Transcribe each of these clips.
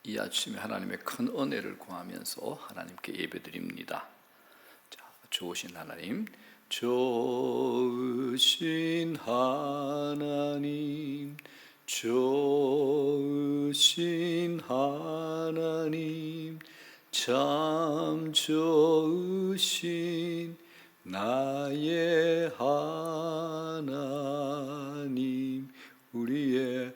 이 아침에 하나님의 큰 은혜를 구하면서 하나님께 예배드립니다. 자, 좋으신 하나님, 좋으신 하나님, 좋으신 하나님, 참 좋으신 나의 하나님, 우리의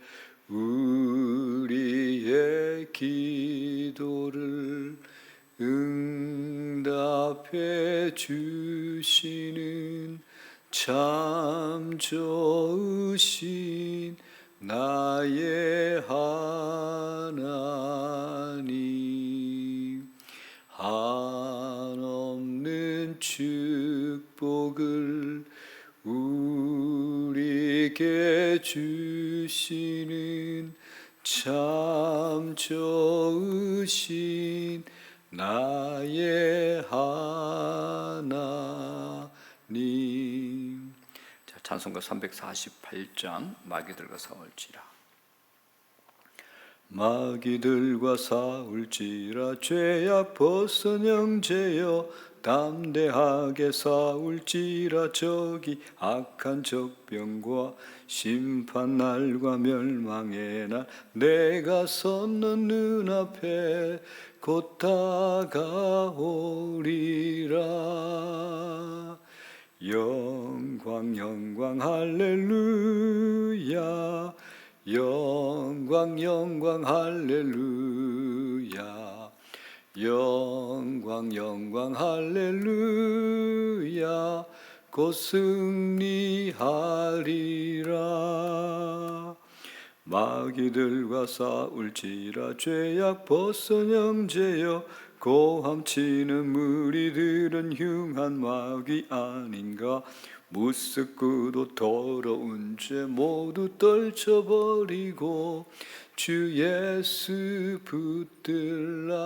기도를 응답해 주시는 참 좋으신 나의 하나님, 한없는 축복을 우리에게 주시는 참 좋으신 나의 하나님. 자, 찬송가 348장 마귀들과 싸울지라. 마귀들과 싸울지라 죄악 벗은 형제여, 담대하게 싸울지라. 저기 악한 적병과 심판날과 멸망의 날 내가 섰는 눈앞에 곧 다가오리라. 영광 영광 할렐루야, 영광 영광 할렐루야, 영광 영광 할렐루야, 곧 승리하리라. 마귀들과 싸울지라. 죄악 벗은 형제여, 고함치는 무리들은 흉한 마귀 아닌가. 무스크도 더러운 죄 모두 떨쳐버리고 주 예수 붙들라.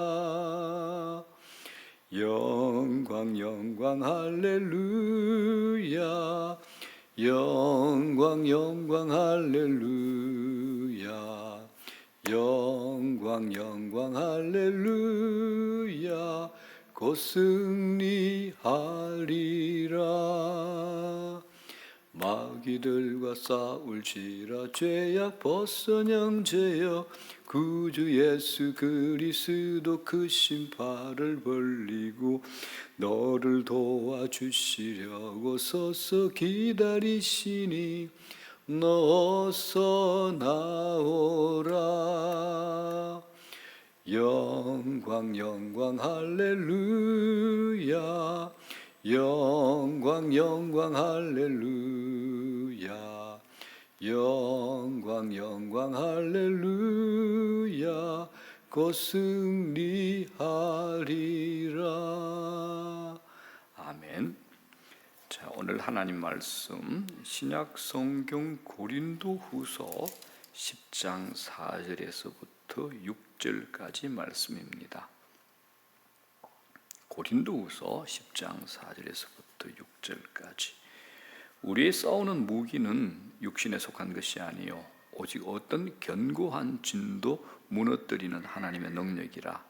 영광 영광 할렐루야, 영광 영광 할렐루야, 영광 영광 할렐루야, 곧 승리하리라. 마귀들과 싸울지라. 죄악 벗은 형제여, 구주 예수 그리스도 그 신발을 벌리고 너를 도와주시려고 서서 기다리시니 어서 나오라. 영광 영광 할렐루야, 영광 영광 할렐루야, 영광 영광 할렐루야, 곧 승리하리라. 아멘. 자, 오늘 하나님 말씀 신약 성경 고린도후서 10장 4절에서부터 6절까지 말씀입니다. 고린도후서 10장 4절에서부터 6절까지. 우리의 싸우는 무기는 육신에 속한 것이 아니요 오직 어떤 견고한 진도 무너뜨리는 하나님의 능력이라.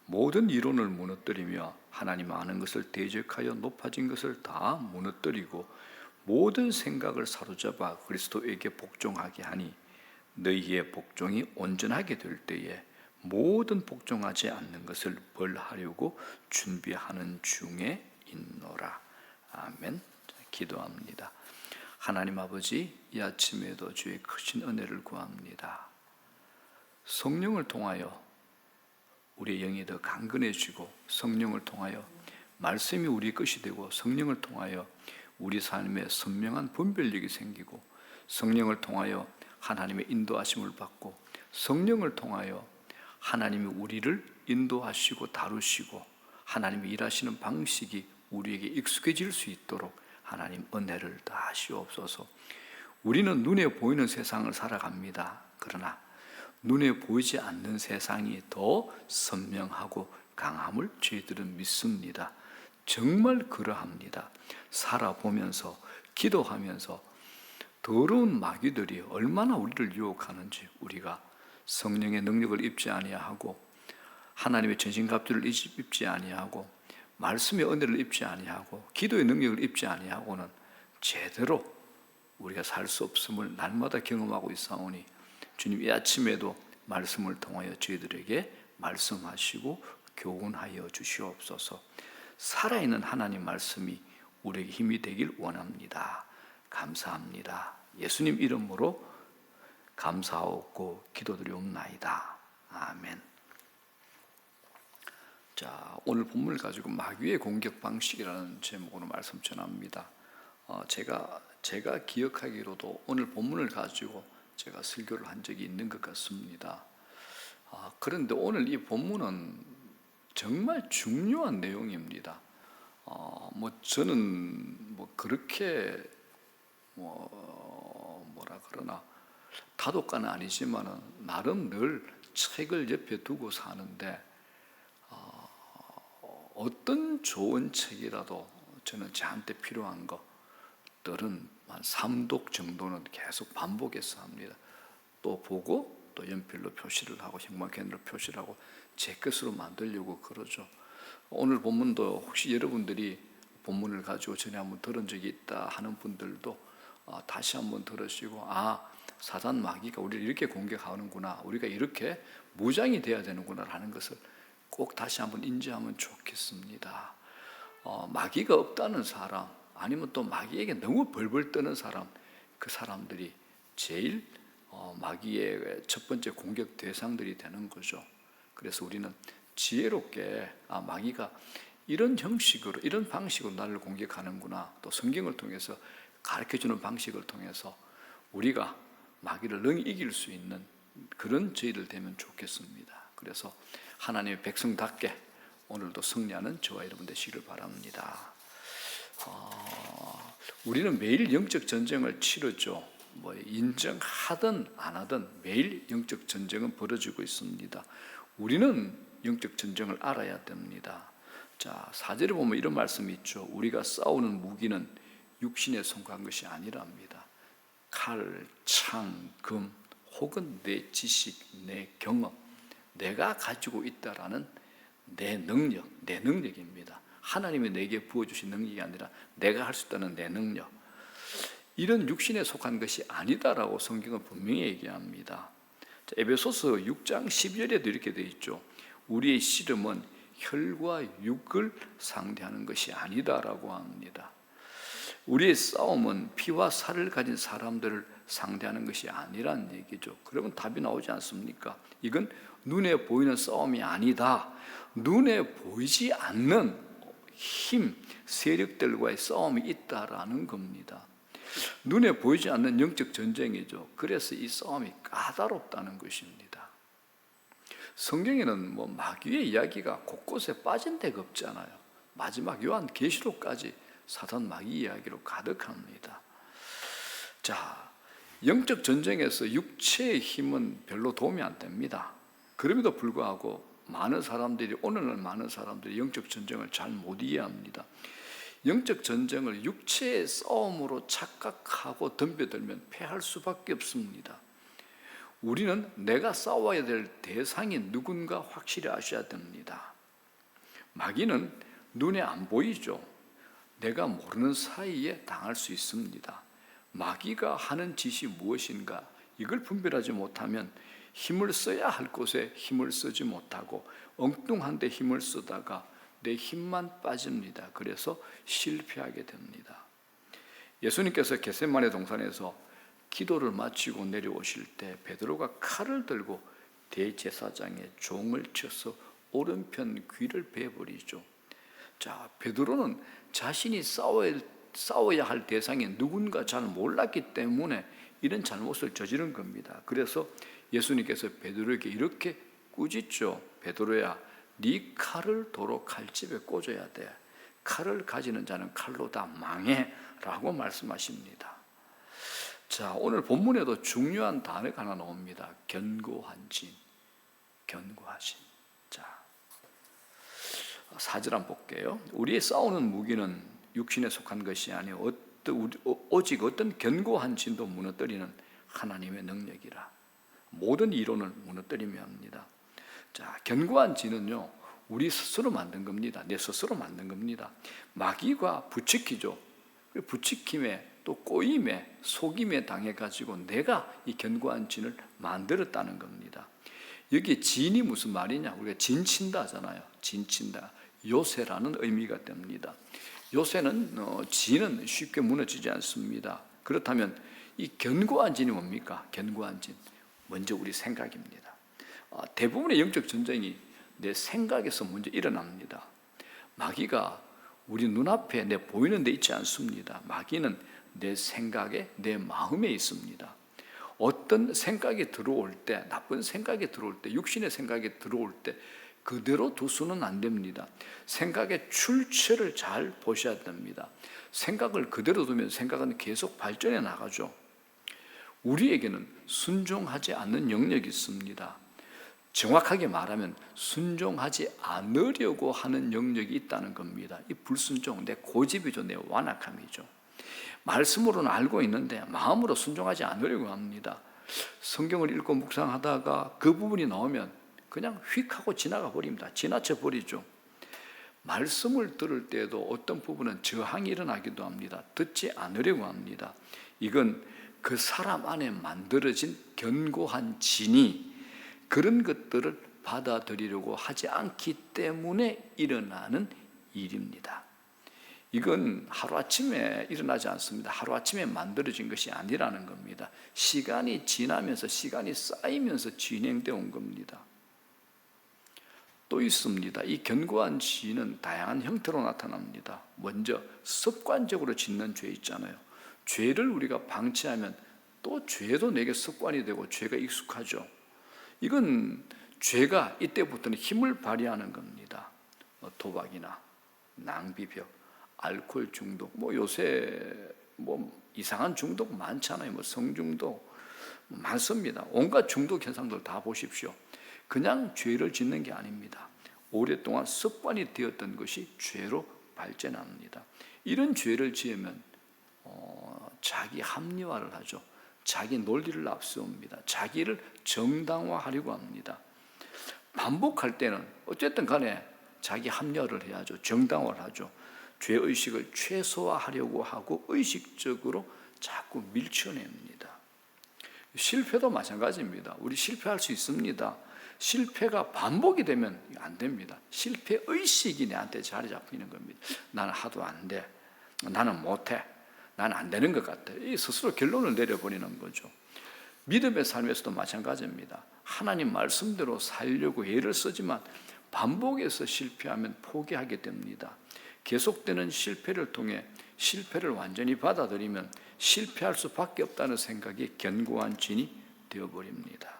모든 이론을 무너뜨리며 하나님 아는 것을 대적하여 높아진 것을 다 무너뜨리고 모든 생각을 사로잡아 그리스도에게 복종하게 하니 너희의 복종이 온전하게 될 때에 모든 복종하지 않는 것을 벌하려고 준비하는 중에 있노라. 아멘. 기도합니다. 하나님 아버지, 이 아침에도 주의 크신 은혜를 구합니다. 성령을 통하여 우리의 영이 더 강건해지고, 성령을 통하여 말씀이 우리의 것이 되고, 성령을 통하여 우리 삶에 선명한 분별력이 생기고, 성령을 통하여 하나님의 인도하심을 받고, 성령을 통하여 하나님이 우리를 인도하시고 다루시고 하나님이 일하시는 방식이 우리에게 익숙해질 수 있도록 하나님 은혜를 다하시옵소서. 우리는 눈에 보이는 세상을 살아갑니다. 그러나 눈에 보이지 않는 세상이 더 선명하고 강함을 저희들은 믿습니다. 정말 그러합니다. 살아보면서 기도하면서 더러운 마귀들이 얼마나 우리를 유혹하는지 우리가 성령의 능력을 입지 아니하고 하나님의 전신갑주를 입지 아니하고 말씀의 은혜를 입지 아니하고 기도의 능력을 입지 아니하고는 제대로 우리가 살 수 없음을 날마다 경험하고 있사오니 주님 이 아침에도 말씀을 통하여 저희들에게 말씀하시고 교훈하여 주시옵소서. 살아있는 하나님 말씀이 우리에게 힘이 되길 원합니다. 감사합니다. 예수님 이름으로 감사하고 기도드리옵나이다. 아멘. 자, 오늘 본문을 가지고 마귀의 공격 방식이라는 제목으로 말씀 전합니다. 제가 기억하기로도 오늘 본문을 가지고 제가 설교를 한 적이 있는 것 같습니다. 그런데 오늘 이 본문은 정말 중요한 내용입니다. 저는 그렇게 뭐라 그러나 다독가는 아니지만은 나름 늘 책을 옆에 두고 사는데 어떤 좋은 책이라도 저는 저한테 필요한 것들은 한 3독 정도는 계속 반복해서 합니다. 또 보고 또 연필로 표시를 하고 형광펜으로 표시를 하고 제 것으로 만들려고 그러죠. 오늘 본문도 혹시 여러분들이 본문을 가지고 전에 한번 들은 적이 있다 하는 분들도 다시 한번 들으시고 사단 마귀가 우리를 이렇게 공격하는구나, 우리가 이렇게 무장이 돼야 되는구나 하는 것을 꼭 다시 한번 인지하면 좋겠습니다. 마귀가 없다는 사람, 아니면 또 마귀에게 너무 벌벌 떠는 사람, 그 사람들이 제일 마귀의 첫 번째 공격 대상들이 되는 거죠. 그래서 우리는 지혜롭게 마귀가 이런 형식으로, 이런 방식으로 나를 공격하는구나, 또 성경을 통해서 가르쳐주는 방식을 통해서 우리가 마귀를 능히 이길 수 있는 그런 저희들 되면 좋겠습니다. 그래서 하나님의 백성답게 오늘도 승리하는 저와 여러분 되시기를 바랍니다. 우리는 매일 영적 전쟁을 치르죠. 인정하든 안 하든 매일 영적 전쟁은 벌어지고 있습니다. 우리는 영적 전쟁을 알아야 됩니다. 자, 4절에 보면 이런 말씀이 있죠. 우리가 싸우는 무기는 육신에 속한 것이 아니랍니다. 칼, 창, 금, 혹은 내 지식, 내 경험, 내가 가지고 있다라는 내 능력입니다. 하나님이 내게 부어주신 능력이 아니라 내가 할 수 있다는 내 능력, 이런 육신에 속한 것이 아니다라고 성경은 분명히 얘기합니다. 에베소서 6장 12절에도 이렇게 되어 있죠. 우리의 씨름은 혈과 육을 상대하는 것이 아니다라고 합니다. 우리의 싸움은 피와 살을 가진 사람들을 상대하는 것이 아니란 얘기죠. 그러면 답이 나오지 않습니까? 이건 눈에 보이는 싸움이 아니다. 눈에 보이지 않는 힘, 세력들과의 싸움이 있다라는 겁니다. 눈에 보이지 않는 영적 전쟁이죠. 그래서 이 싸움이 까다롭다는 것입니다. 성경에는 마귀의 이야기가 곳곳에 빠진 데가 없잖아요. 마지막 요한계시록까지 사단 마귀 이야기로 가득합니다. 자, 영적 전쟁에서 육체의 힘은 별로 도움이 안 됩니다. 그럼에도 불구하고 오늘날 많은 사람들이 영적 전쟁을 잘 못 이해합니다. 영적 전쟁을 육체의 싸움으로 착각하고 덤벼들면 패할 수밖에 없습니다. 우리는 내가 싸워야 될 대상이 누군가 확실히 아셔야 됩니다. 마귀는 눈에 안 보이죠. 내가 모르는 사이에 당할 수 있습니다. 마귀가 하는 짓이 무엇인가, 이걸 분별하지 못하면 힘을 써야 할 곳에 힘을 쓰지 못하고 엉뚱한 데 힘을 쓰다가 내 힘만 빠집니다. 그래서 실패하게 됩니다. 예수님께서 겟세마네 동산에서 기도를 마치고 내려오실 때 베드로가 칼을 들고 대제사장의 종을 쳐서 오른편 귀를 베어버리죠. 자, 베드로는 자신이 싸워야 할 대상이 누군가 잘 몰랐기 때문에 이런 잘못을 저지른 겁니다. 그래서 예수님께서 베드로에게 이렇게 꾸짖죠. 베드로야, 네 칼을 도로 칼집에 꽂아야 돼. 칼을 가지는 자는 칼로 다 망해 라고 말씀하십니다. 자, 오늘 본문에도 중요한 단어가 하나 나옵니다. 견고한 진. 자, 4절 한번 볼게요. 우리의 싸우는 무기는 육신에 속한 것이 아니요 오직 어떤 견고한 진도 무너뜨리는 하나님의 능력이라. 모든 이론을 무너뜨리며 합니다. 자, 견고한 진은요, 우리 스스로 만든 겁니다. 내 스스로 만든 겁니다. 마귀가 부추기죠. 부추김에 또 꼬임에 속임에 당해가지고 내가 이 견고한 진을 만들었다는 겁니다. 여기 진이 무슨 말이냐? 우리가 진친다 하잖아요. 진친다. 요새라는 의미가 됩니다. 요새는 진은 쉽게 무너지지 않습니다. 그렇다면 이 견고한 진이 뭡니까? 견고한 진, 먼저 우리 생각입니다. 대부분의 영적 전쟁이 내 생각에서 먼저 일어납니다. 마귀가 우리 눈앞에 내 보이는 데 있지 않습니다. 마귀는 내 생각에, 내 마음에 있습니다. 어떤 생각이 들어올 때, 나쁜 생각이 들어올 때, 육신의 생각이 들어올 때 그대로 두서는 안 됩니다. 생각의 출처를 잘 보셔야 됩니다. 생각을 그대로 두면 생각은 계속 발전해 나가죠. 우리에게는 순종하지 않는 영역이 있습니다. 정확하게 말하면 순종하지 않으려고 하는 영역이 있다는 겁니다. 이 불순종, 내 고집이죠. 내 완악함이죠. 말씀으로는 알고 있는데 마음으로 순종하지 않으려고 합니다. 성경을 읽고 묵상하다가 그 부분이 나오면 그냥 휙 하고 지나가 버립니다. 지나쳐 버리죠. 말씀을 들을 때에도 어떤 부분은 저항이 일어나기도 합니다. 듣지 않으려고 합니다. 이건 그 사람 안에 만들어진 견고한 진이 그런 것들을 받아들이려고 하지 않기 때문에 일어나는 일입니다. 이건 하루아침에 일어나지 않습니다. 하루아침에 만들어진 것이 아니라는 겁니다. 시간이 지나면서, 시간이 쌓이면서 진행되어 온 겁니다. 또 있습니다. 이 견고한 진은 다양한 형태로 나타납니다. 먼저 습관적으로 짓는 죄 있잖아요. 죄를 우리가 방치하면 또 죄도 내게 습관이 되고 죄가 익숙하죠. 이건 죄가 이때부터는 힘을 발휘하는 겁니다. 도박이나 낭비병, 알코올 중독, 요새 이상한 중독 많잖아요. 성중독 많습니다. 온갖 중독 현상들 다 보십시오. 그냥 죄를 짓는 게 아닙니다. 오랫동안 습관이 되었던 것이 죄로 발전합니다. 이런 죄를 지으면 자기 합리화를 하죠. 자기 논리를 앞세웁니다. 자기를 정당화하려고 합니다. 반복할 때는 어쨌든 간에 자기 합리화를 해야죠. 정당화를 하죠. 죄의식을 최소화하려고 하고 의식적으로 자꾸 밀쳐냅니다. 실패도 마찬가지입니다. 우리 실패할 수 있습니다. 실패가 반복이 되면 안 됩니다. 실패의식이 내한테 자리 잡히는 겁니다. 나는 하도 안 돼. 나는 못해. 나는 안 되는 것 같아. 이 스스로 결론을 내려버리는 거죠. 믿음의 삶에서도 마찬가지입니다. 하나님 말씀대로 살려고 애를 쓰지만 반복해서 실패하면 포기하게 됩니다. 계속되는 실패를 통해 실패를 완전히 받아들이면 실패할 수밖에 없다는 생각이 견고한 진이 되어버립니다.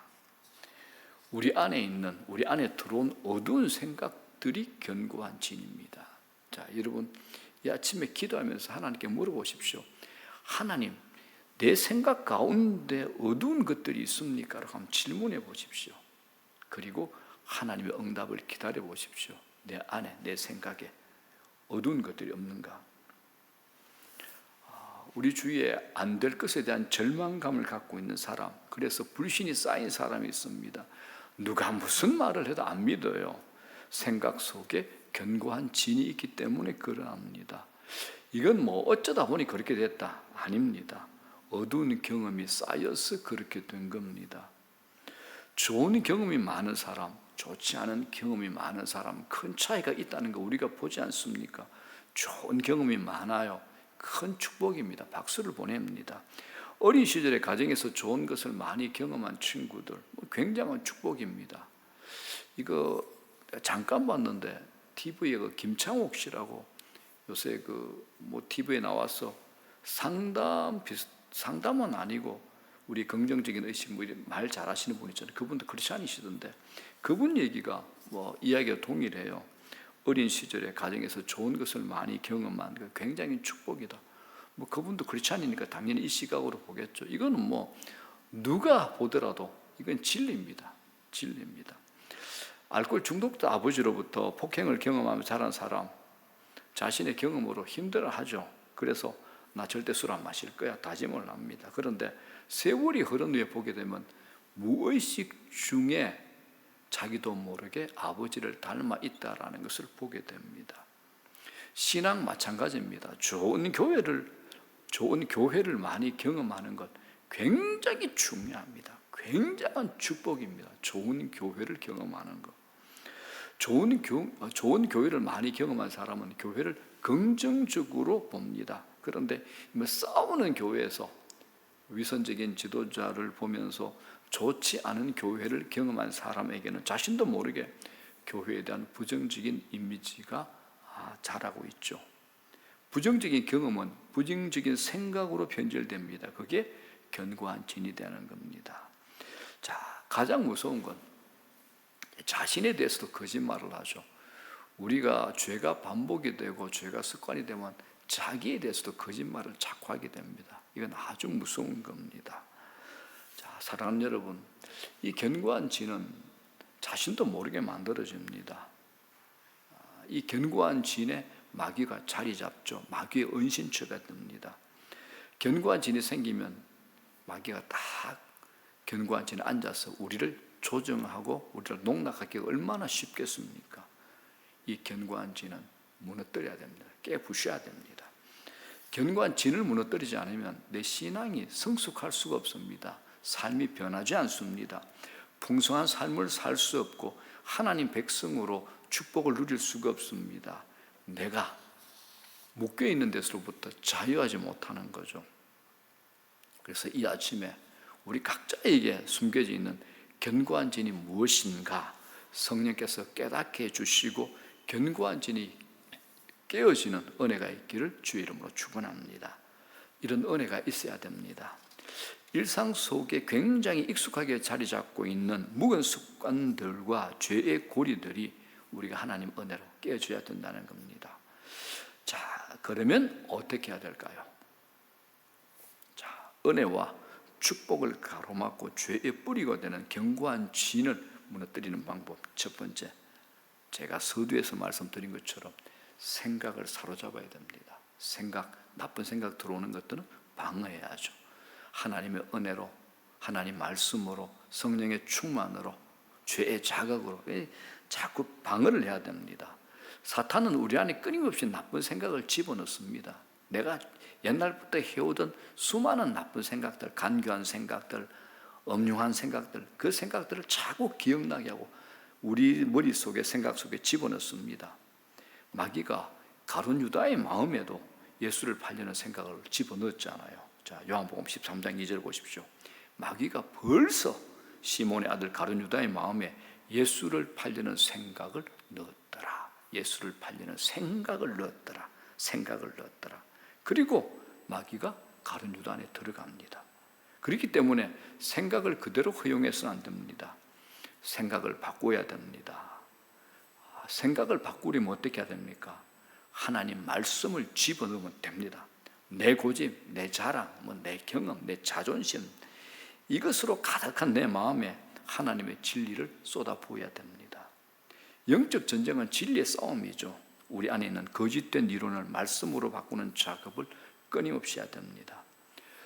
우리 안에 들어온 어두운 생각들이 견고한 진입니다. 자, 여러분, 이 아침에 기도하면서 하나님께 물어보십시오. 하나님, 내 생각 가운데 어두운 것들이 있습니까? 라고 한번 질문해 보십시오. 그리고 하나님의 응답을 기다려 보십시오. 내 안에, 내 생각에 어두운 것들이 없는가? 우리 주위에 안 될 것에 대한 절망감을 갖고 있는 사람, 그래서 불신이 쌓인 사람이 있습니다. 누가 무슨 말을 해도 안 믿어요. 생각 속에 견고한 진이 있기 때문에 그러합니다. 이건 어쩌다 보니 그렇게 됐다. 아닙니다. 어두운 경험이 쌓여서 그렇게 된 겁니다. 좋은 경험이 많은 사람, 좋지 않은 경험이 많은 사람, 큰 차이가 있다는 거 우리가 보지 않습니까? 좋은 경험이 많아요. 큰 축복입니다. 박수를 보냅니다. 어린 시절에 가정에서 좋은 것을 많이 경험한 친구들, 굉장한 축복입니다. 이거 잠깐 봤는데 TV에 김창옥 씨라고 요새 TV에 나와서 상담은 아니고 우리 긍정적인 의식 말 잘하시는 분 있잖아요. 그분도 크리스찬이시던데 그분 얘기가 이야기가 동일해요. 어린 시절에 가정에서 좋은 것을 많이 경험한 게 굉장히 축복이다. 그분도 크리스찬이니까 당연히 이 시각으로 보겠죠. 이거는 누가 보더라도 이건 진리입니다. 진리입니다. 알코올 중독자 아버지로부터 폭행을 경험하며 자란 사람, 자신의 경험으로 힘들어하죠. 그래서 나 절대 술 안 마실 거야 다짐을 합니다. 그런데 세월이 흐른 후에 보게 되면 무의식 중에 자기도 모르게 아버지를 닮아 있다라는 것을 보게 됩니다. 신앙 마찬가지입니다. 좋은 교회를 많이 경험하는 것 굉장히 중요합니다. 굉장한 축복입니다. 좋은 교회를 경험하는 것. 좋은 교회를 많이 경험한 사람은 교회를 긍정적으로 봅니다. 그런데 싸우는 교회에서 위선적인 지도자를 보면서 좋지 않은 교회를 경험한 사람에게는 자신도 모르게 교회에 대한 부정적인 이미지가 자라고 있죠. 부정적인 경험은 부정적인 생각으로 변질됩니다. 그게 견고한 진이 되는 겁니다. 자, 가장 무서운 건 자신에 대해서도 거짓말을 하죠. 우리가 죄가 반복이 되고 죄가 습관이 되면 자기에 대해서도 거짓말을 자꾸 하게 됩니다. 이건 아주 무서운 겁니다. 자, 사랑하는 여러분, 이 견고한 진은 자신도 모르게 만들어집니다. 이 견고한 진에 마귀가 자리 잡죠. 마귀의 은신처가 됩니다. 견고한 진이 생기면 마귀가 딱 견고한 진에 앉아서 우리를 조정하고 우리를 농락하기가 얼마나 쉽겠습니까? 이 견고한 진은 무너뜨려야 됩니다. 깨부셔야 됩니다. 견고한 진을 무너뜨리지 않으면 내 신앙이 성숙할 수가 없습니다. 삶이 변하지 않습니다. 풍성한 삶을 살 수 없고 하나님 백성으로 축복을 누릴 수가 없습니다. 내가 묶여 있는 데서부터 자유하지 못하는 거죠. 그래서 이 아침에 우리 각자에게 숨겨져 있는 견고한 진이 무엇인가 성령께서 깨닫게 해주시고 견고한 진이 깨어지는 은혜가 있기를 주의 이름으로 축원합니다. 이런 은혜가 있어야 됩니다. 일상 속에 굉장히 익숙하게 자리 잡고 있는 묵은 습관들과 죄의 고리들이 우리가 하나님 은혜로 깨어져야 된다는 겁니다. 자, 그러면 어떻게 해야 될까요? 자, 은혜와 축복을 가로막고 죄의 뿌리가 되는 견고한 진을 무너뜨리는 방법, 첫 번째, 제가 서두에서 말씀드린 것처럼 생각을 사로잡아야 됩니다. 나쁜 생각 들어오는 것들은 방어해야죠. 하나님의 은혜로, 하나님 말씀으로, 성령의 충만으로, 죄의 자각으로 자꾸 방어를 해야 됩니다. 사탄은 우리 안에 끊임없이 나쁜 생각을 집어넣습니다. 내가 옛날부터 해오던 수많은 나쁜 생각들, 간교한 생각들, 엄흉한 생각들, 그 생각들을 자꾸 기억나게 하고 우리 머릿속에, 생각 속에 집어넣습니다. 마귀가 가룟 유다의 마음에도 예수를 팔려는 생각을 집어넣었잖아요. 자, 요한복음 13장 2절 보십시오. 마귀가 벌써 시몬의 아들 가룟 유다의 마음에 예수를 팔려는 생각을 넣었더라. 예수를 팔려는 생각을 넣었더라. 그리고 마귀가 가룟 유다 안에 들어갑니다. 그렇기 때문에 생각을 그대로 허용해서는 안 됩니다. 생각을 바꿔야 됩니다. 생각을 바꾸려면 어떻게 해야 됩니까? 하나님 말씀을 집어넣으면 됩니다. 내 고집, 내 자랑, 내 경험, 내 자존심, 이것으로 가득한 내 마음에 하나님의 진리를 쏟아부어야 됩니다. 영적 전쟁은 진리의 싸움이죠. 우리 안에 있는 거짓된 이론을 말씀으로 바꾸는 작업을 끊임없이 해야 됩니다.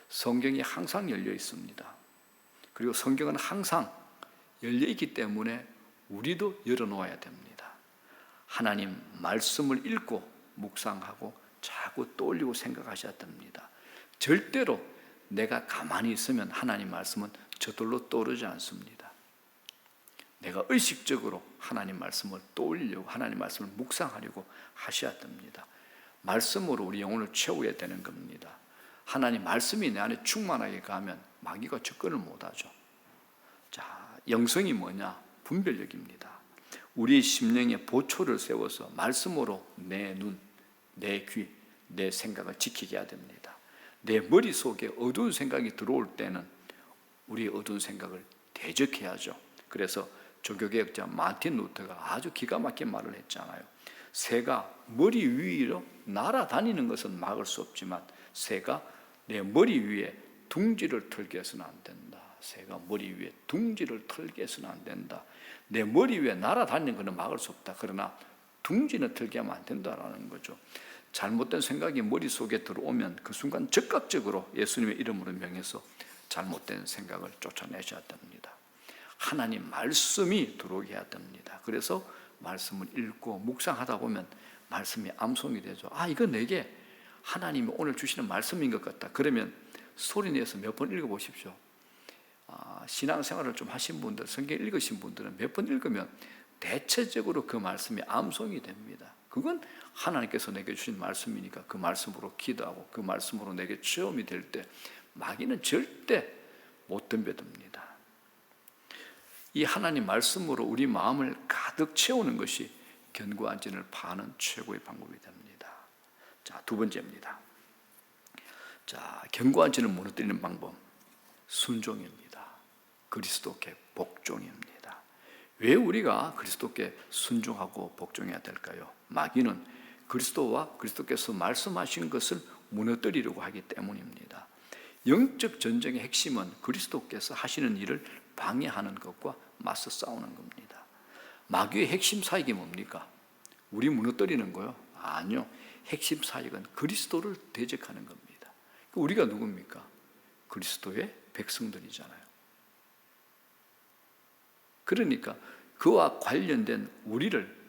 성경이 항상 열려 있습니다. 그리고 성경은 항상 열려 있기 때문에 우리도 열어놓아야 됩니다. 하나님 말씀을 읽고 묵상하고 자꾸 떠올리고 생각하셔야 됩니다. 절대로 내가 가만히 있으면 하나님 말씀은 저절로 떠오르지 않습니다. 내가 의식적으로 하나님 말씀을 떠올리려고, 하나님 말씀을 묵상하려고 하셔야 됩니다. 말씀으로 우리 영혼을 채워야 되는 겁니다. 하나님 말씀이 내 안에 충만하게 가면 마귀가 접근을 못하죠. 자, 영성이 뭐냐? 분별력입니다. 우리 심령에 보초를 세워서 말씀으로 내 눈, 내 귀, 내 생각을 지키게 해야 됩니다. 내 머릿속에 어두운 생각이 들어올 때는 우리의 어두운 생각을 대적해야죠. 그래서 조교개혁자 마틴 루터가 아주 기가 막힌 말을 했잖아요. 새가 머리 위로 날아다니는 것은 막을 수 없지만 새가 내 머리 위에 둥지를 털게 해서는 안 된다. 새가 머리 위에 둥지를 털게 해서는 안 된다. 내 머리 위에 날아다니는 것은 막을 수 없다. 그러나 둥지는 털게 하면 안 된다라는 거죠. 잘못된 생각이 머릿속에 들어오면 그 순간 즉각적으로 예수님의 이름으로 명해서 잘못된 생각을 쫓아내셔야 됩니다. 하나님 말씀이 들어오게 해야 됩니다. 그래서 말씀을 읽고 묵상하다 보면 말씀이 암송이 되죠. 이거 내게 하나님이 오늘 주시는 말씀인 것 같다. 그러면 소리내서 몇 번 읽어보십시오. 신앙생활을 좀 하신 분들, 성경 읽으신 분들은 몇 번 읽으면 대체적으로 그 말씀이 암송이 됩니다. 그건 하나님께서 내게 주신 말씀이니까 그 말씀으로 기도하고 그 말씀으로 내게 체험이 될 때 마귀는 절대 못 덤벼듭니다. 이 하나님 말씀으로 우리 마음을 가득 채우는 것이 견고한 진을 파는 최고의 방법이 됩니다. 자, 두 번째입니다. 자, 견고한 진을 무너뜨리는 방법, 순종입니다. 그리스도께 복종입니다. 왜 우리가 그리스도께 순종하고 복종해야 될까요? 마귀는 그리스도와 그리스도께서 말씀하신 것을 무너뜨리려고 하기 때문입니다. 영적 전쟁의 핵심은 그리스도께서 하시는 일을 방해하는 것과 맞서 싸우는 겁니다. 마귀의 핵심 사역이 뭡니까? 우리 무너뜨리는 거요? 아니요. 핵심 사역은 그리스도를 대적하는 겁니다. 우리가 누굽니까? 그리스도의 백성들이잖아요. 그러니까 그와 관련된 우리를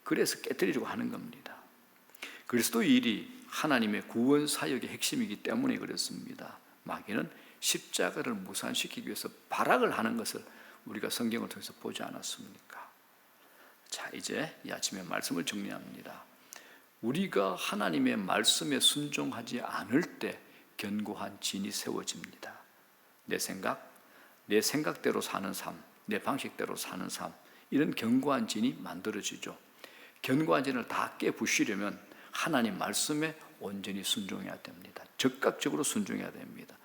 그래서 깨뜨리려고 하는 겁니다. 그리스도의 일이 하나님의 구원 사역의 핵심이기 때문에 그렇습니다. 마귀는 십자가를 무산시키기 위해서 발악을 하는 것을 우리가 성경을 통해서 보지 않았습니까? 자, 이제 이 아침에 말씀을 정리합니다. 우리가 하나님의 말씀에 순종하지 않을 때 견고한 진이 세워집니다. 내 생각대로 사는 삶, 내 방식대로 사는 삶, 이런 견고한 진이 만들어지죠. 견고한 진을 다 깨부시려면 하나님 말씀에 온전히 순종해야 됩니다. 적극적으로 순종해야 됩니다.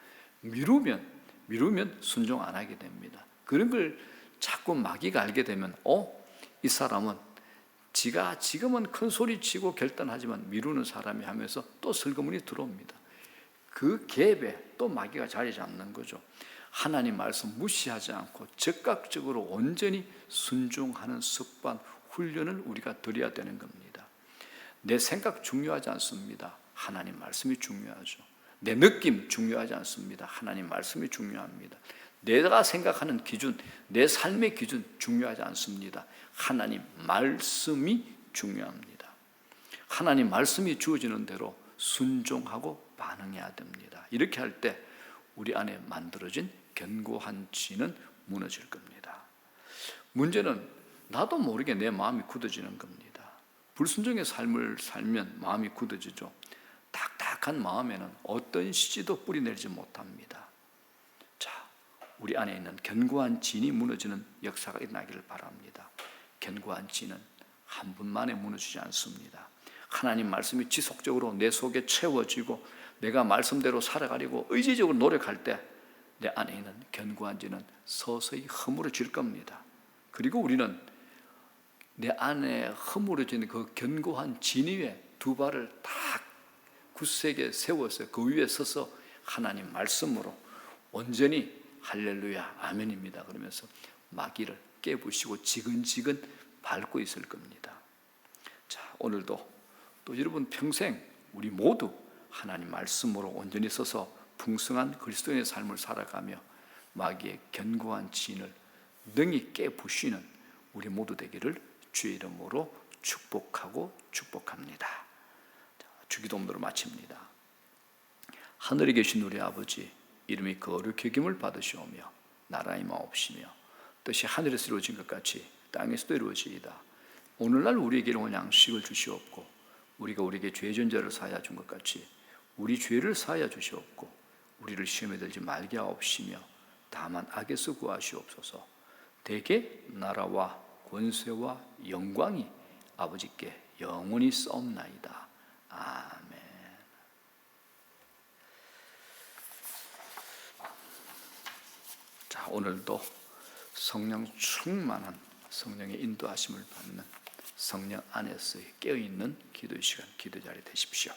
미루면 순종 안 하게 됩니다. 그런 걸 자꾸 마귀가 알게 되면 이 사람은 지가 지금은 큰 소리치고 결단하지만 미루는 사람이 하면서 또 슬그머니 들어옵니다. 그 갭에 또 마귀가 자리 잡는 거죠. 하나님 말씀 무시하지 않고 적극적으로 온전히 순종하는 습관, 훈련을 우리가 드려야 되는 겁니다. 내 생각 중요하지 않습니다. 하나님 말씀이 중요하죠. 내 느낌 중요하지 않습니다. 하나님 말씀이 중요합니다. 내가 생각하는 기준, 내 삶의 기준 중요하지 않습니다. 하나님 말씀이 중요합니다. 하나님 말씀이 주어지는 대로 순종하고 반응해야 됩니다. 이렇게 할 때 우리 안에 만들어진 견고한 진은 무너질 겁니다. 문제는 나도 모르게 내 마음이 굳어지는 겁니다. 불순종의 삶을 살면 마음이 굳어지죠. 딱딱한 마음에는 어떤 씨도 뿌리내리지 못합니다. 자, 우리 안에 있는 견고한 진이 무너지는 역사가 일어나기를 바랍니다. 견고한 진은 한 분만에 무너지지 않습니다. 하나님 말씀이 지속적으로 내 속에 채워지고 내가 말씀대로 살아가려고 의지적으로 노력할 때 내 안에 있는 견고한 진은 서서히 허물어질 겁니다. 그리고 우리는 내 안에 허물어지는 그 견고한 진 위에 두 발을 딱 굳세게 세워서 그 위에 서서 하나님 말씀으로 온전히 할렐루야 아멘입니다 그러면서 마귀를 깨부시고 지근지근 밟고 있을 겁니다. 자, 오늘도 또 여러분 평생 우리 모두 하나님 말씀으로 온전히 서서 풍성한 그리스도인의 삶을 살아가며 마귀의 견고한 진을 능히 깨부시는 우리 모두 되기를 주의 이름으로 축복하고 축복합니다. 주기도문으로 마칩니다. 하늘에 계신 우리 아버지, 이름이 거룩히 여김을 받으시오며 나라의 마옵시며 뜻이 하늘에서 이루어진 것 같이 땅에서도 이루어지이다. 오늘날 우리에게 일용할 양식을 주시옵고 우리가 우리에게 죄 전제를 사하여 준 것 같이 우리 죄를 사하여 주시옵고 우리를 시험에 들지 말게 하옵시며 다만 악에서 구하시옵소서. 대개 나라와 권세와 영광이 아버지께 영원히 싸움나이다. 아멘. 자, 오늘도 성령 충만한 성령의 인도하심을 받는 성령 안에서의 깨어있는 기도의 시간, 기도 자리 되십시오.